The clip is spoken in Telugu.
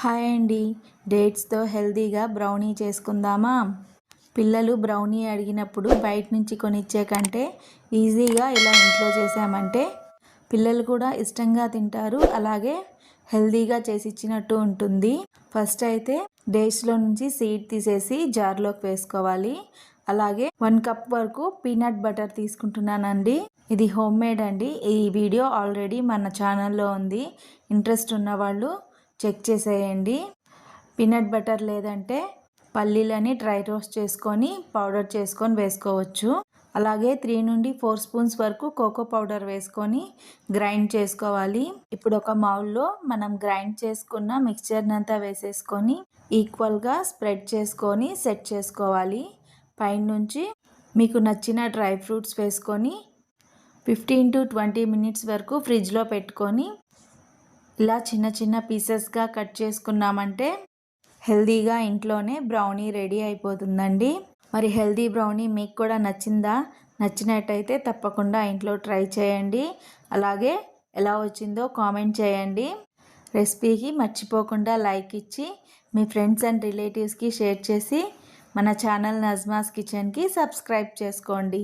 హాయ్ అండి. డేట్స్తో హెల్తీగా బ్రౌనీ చేసుకుందామా? పిల్లలు బ్రౌనీ అడిగినప్పుడు బయట నుంచి కొనిచ్చే కంటే ఈజీగా ఇలా ఇంట్లో చేసామంటే పిల్లలు కూడా ఇష్టంగా తింటారు. అలాగే హెల్తీగా చేసి ఇచ్చినట్టు ఉంటుంది. ఫస్ట్ అయితే డేట్స్లో నుంచి సీడ్ తీసేసి జార్లోకి వేసుకోవాలి. అలాగే 1 కప్ వరకు పీనట్ బటర్ తీసుకుంటున్నానండి. ఇది హోమ్ మేడ్ అండి. ఈ వీడియో ఆల్రెడీ మన ఛానల్లో ఉంది. ఇంట్రెస్ట్ ఉన్న వాళ్ళు చెక్ చేసేయండి. పీనట్ బటర్ లేదంటే పల్లీలని డ్రై రోస్ట్ చేసుకొని పౌడర్ చేసుకొని వేసుకోవచ్చు. అలాగే 3 నుండి 4 స్పూన్స్ వరకు కోకో పౌడర్ వేసుకొని గ్రైండ్ చేసుకోవాలి. ఇప్పుడు ఒక బౌల్లో మనం గ్రైండ్ చేసుకున్న మిక్చర్ని అంతా వేసేసుకొని ఈక్వల్గా స్ప్రెడ్ చేసుకొని సెట్ చేసుకోవాలి. పైనుంచి మీకు నచ్చిన డ్రై ఫ్రూట్స్ వేసుకొని 15 to 20 మినిట్స్ వరకు ఫ్రిడ్జ్లో పెట్టుకొని ఇలా చిన్న చిన్న పీసెస్గా కట్ చేసుకున్నామంటే హెల్తీగా ఇంట్లోనే బ్రౌనీ రెడీ అయిపోతుందండి. మరి హెల్తీ బ్రౌనీ మీకు కూడా నచ్చిందా? నచ్చినట్టయితే తప్పకుండా ఇంట్లో ట్రై చేయండి. అలాగే ఎలా వచ్చిందో కామెంట్ చేయండి. రెసిపీకి మర్చిపోకుండా లైక్ ఇచ్చి మీ ఫ్రెండ్స్ అండ్ రిలేటివ్స్కి షేర్ చేసి మన ఛానల్ నజ్మాస్ కిచెన్కి సబ్స్క్రైబ్ చేసుకోండి.